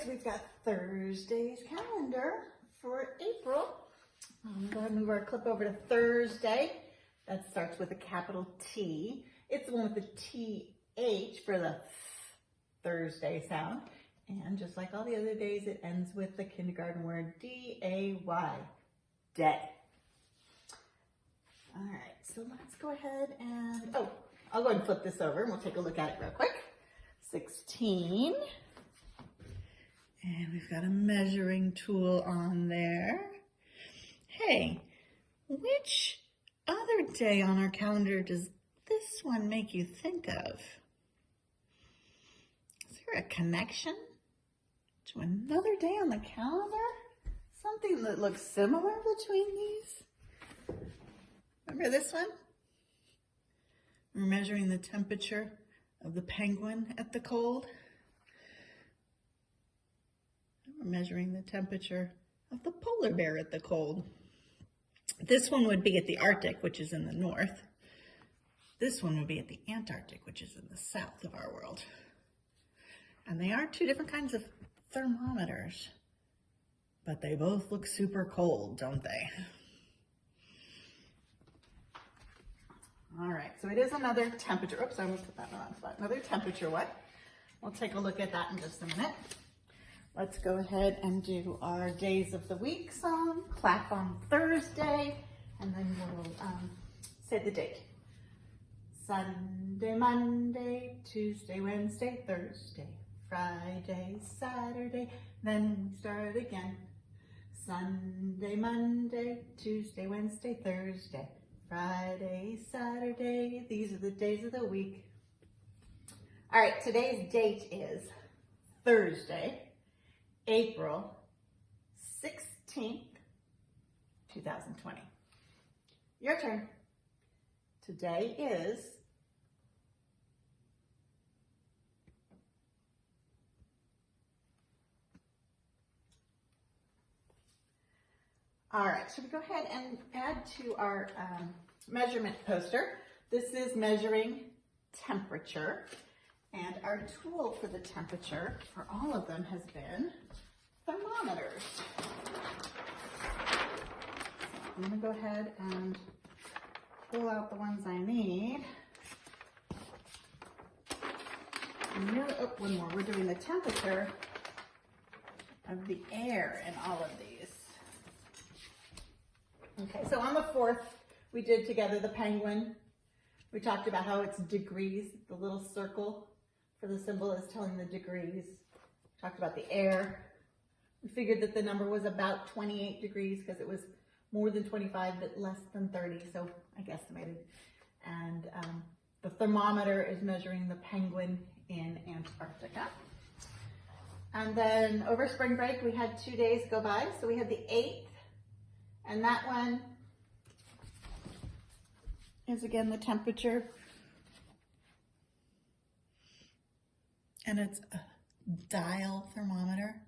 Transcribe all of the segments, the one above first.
so we've got Thursday's calendar for April. Go ahead and move our clip over to Thursday. That starts with a capital T. It's the one with the TH for the Thursday sound. And just like all the other days, it ends with the kindergarten word D-A-Y, day. All right, so let's go ahead and, I'll go ahead and flip this over and we'll take a look at it real quick. 16. And we've got a measuring tool on there. Hey, which other day on our calendar does this one make you think of? Is there a connection to another day on the calendar? Something that looks similar between these? Remember this one? We're measuring the temperature of the penguin at the cold. We're measuring the temperature of the polar bear at the cold. This one would be at the Arctic, which is in the north. This one would be at the Antarctic, which is in the south of our world. And they are two different kinds of thermometers, but they both look super cold, don't they? All right, so it is another temperature. Oops, I almost put that in the wrong spot. Another temperature what? We'll take a look at that in just a minute. Let's go ahead and do our days of the week song, clap on Thursday, and then we'll say the date. Sunday, Monday, Tuesday, Wednesday, Thursday, Friday, Saturday, then we start again. Sunday, Monday, Tuesday, Wednesday, Thursday, Friday, Saturday, these are the days of the week. All right, today's date is Thursday, April 16th, 2020. Your turn. Today is all right, should we go ahead and add to our measurement poster? This is measuring temperature, and our tool for the temperature for all of them has been thermometers. So I'm gonna go ahead and pull out the ones I need. And really, one more, we're doing the temperature of the air in all of these. Okay, so on the 4th, we did together the penguin. We talked about how it's degrees. The little circle for the symbol is telling the degrees. Talked about the air. We figured that the number was about 28 degrees because it was more than 25, but less than 30, so I guesstimated. And the thermometer is measuring the penguin in Antarctica. And then over spring break, we had 2 days go by. So we had the 8th, and that one is again the temperature. And it's a dial thermometer.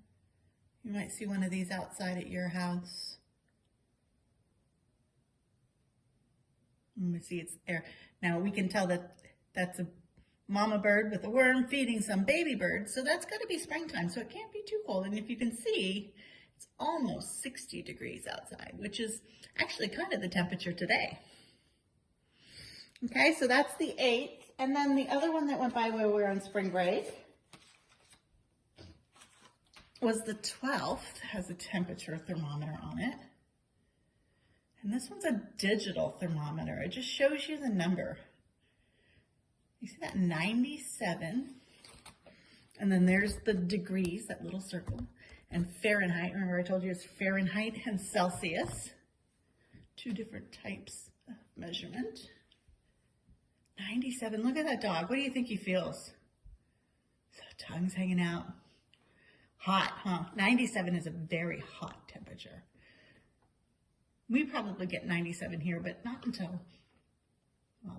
You might see one of these outside at your house. Let me see, it's there. Now we can tell that that's a mama bird with a worm feeding some baby birds. So that's gotta be springtime, so it can't be too cold. And if you can see, it's almost 60 degrees outside, which is actually kind of the temperature today. Okay, so that's the 8th. And then the other one that went by while we were on spring break was the 12th, has a temperature thermometer on it. And this one's a digital thermometer. It just shows you the number. You see that 97? And then there's the degrees, that little circle. And Fahrenheit, remember I told you it's Fahrenheit and Celsius. 2 different types of measurement. 97, look at that dog. What do you think he feels? So tongue's hanging out. Hot, huh? 97 is a very hot temperature. We probably get 97 here, but not until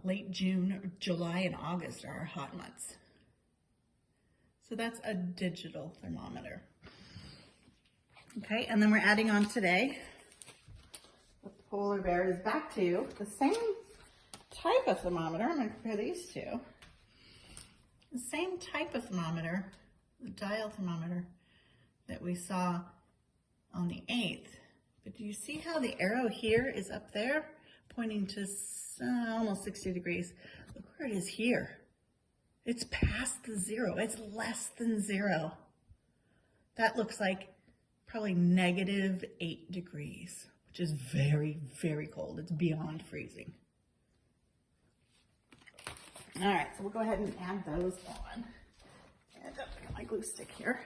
late June, or July and August are our hot months. So that's a digital thermometer. Okay, and then we're adding on today, the polar bear is back to the same type of thermometer. I'm going to compare these two. The same type of thermometer, the dial thermometer, that we saw on the 8th. But do you see how the arrow here is up there, pointing to almost 60 degrees? Look where it is here. It's past the 0. It's less than 0. That looks like probably -8 degrees, which is very, very cold. It's beyond freezing. All right, so we'll go ahead and add those on. And I've got my glue stick here.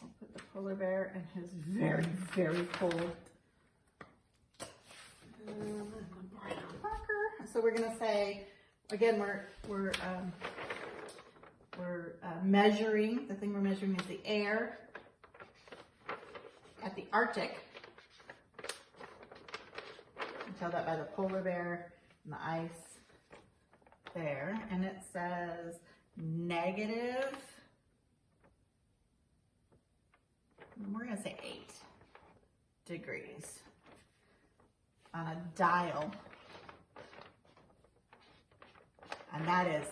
I'll put the polar bear and his very, very cold marker. So we're gonna say, again, we're measuring. The thing we're measuring is the air at the Arctic. You can tell that by the polar bear and the ice there. And it says negative, we're gonna say 8 degrees on a dial. And that is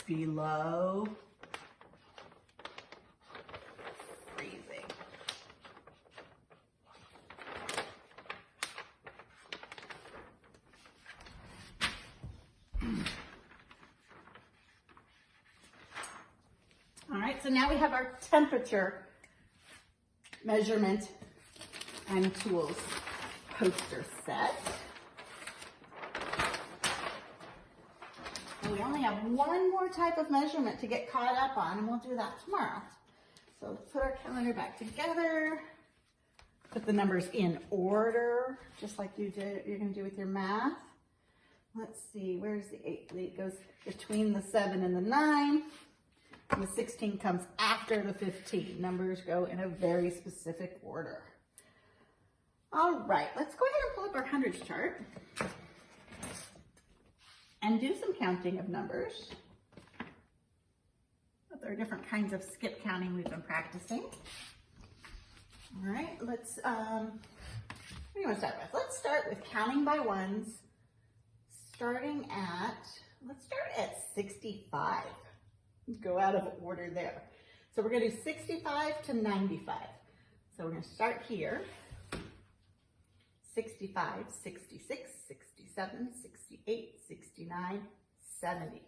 below freezing. All right, so now we have our temperature measurement and tools poster set. And we only have one more type of measurement to get caught up on, and we'll do that tomorrow. So let's put our calendar back together. Put the numbers in order, just like you're gonna do with your math. Let's see, where's the 8? The 8 goes between the 7 and the 9. And the 16 comes after the 15. Numbers go in a very specific order. All right, let's go ahead and pull up our hundreds chart and do some counting of numbers. But there are different kinds of skip counting we've been practicing. All right, let's, what do you want to start with? Let's start with counting by ones, let's start at 65. Go out of order there. So we're going to do 65 to 95. So we're going to start here. 65, 66, 67, 68, 69, 70,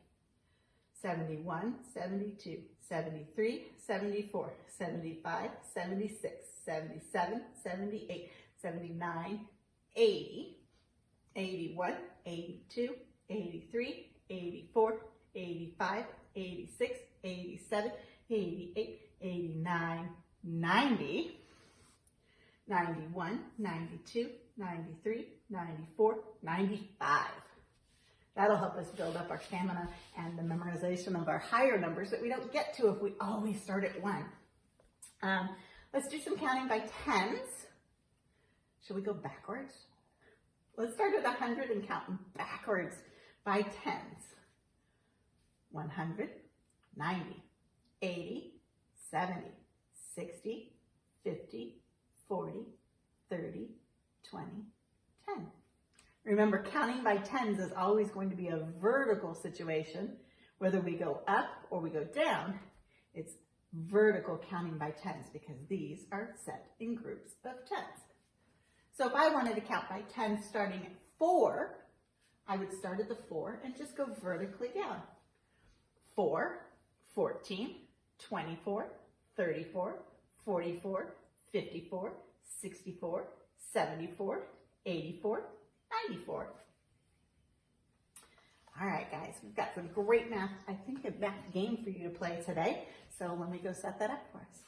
71, 72, 73, 74, 75, 76, 77, 78, 79, 80, 81, 82, 83, 84, 85, 86, 87, 88, 89, 90, 91, 92, 93, 94, 95. That'll help us build up our stamina and the memorization of our higher numbers that we don't get to if we always start at 1. Let's do some counting by tens. Should we go backwards? Let's start at 100 and count backwards by tens. 100, 90, 80, 70, 60, 50, 40, 30, 20, 10. Remember, counting by tens is always going to be a vertical situation. Whether we go up or we go down, it's vertical counting by tens because these are set in groups of tens. So if I wanted to count by tens starting at 4, I would start at the 4 and just go vertically down. 4, 14, 24, 34, 44, 54, 64, 74, 84, 94. All right, guys, we've got some great math, I think a math game for you to play today. So let me go set that up for us.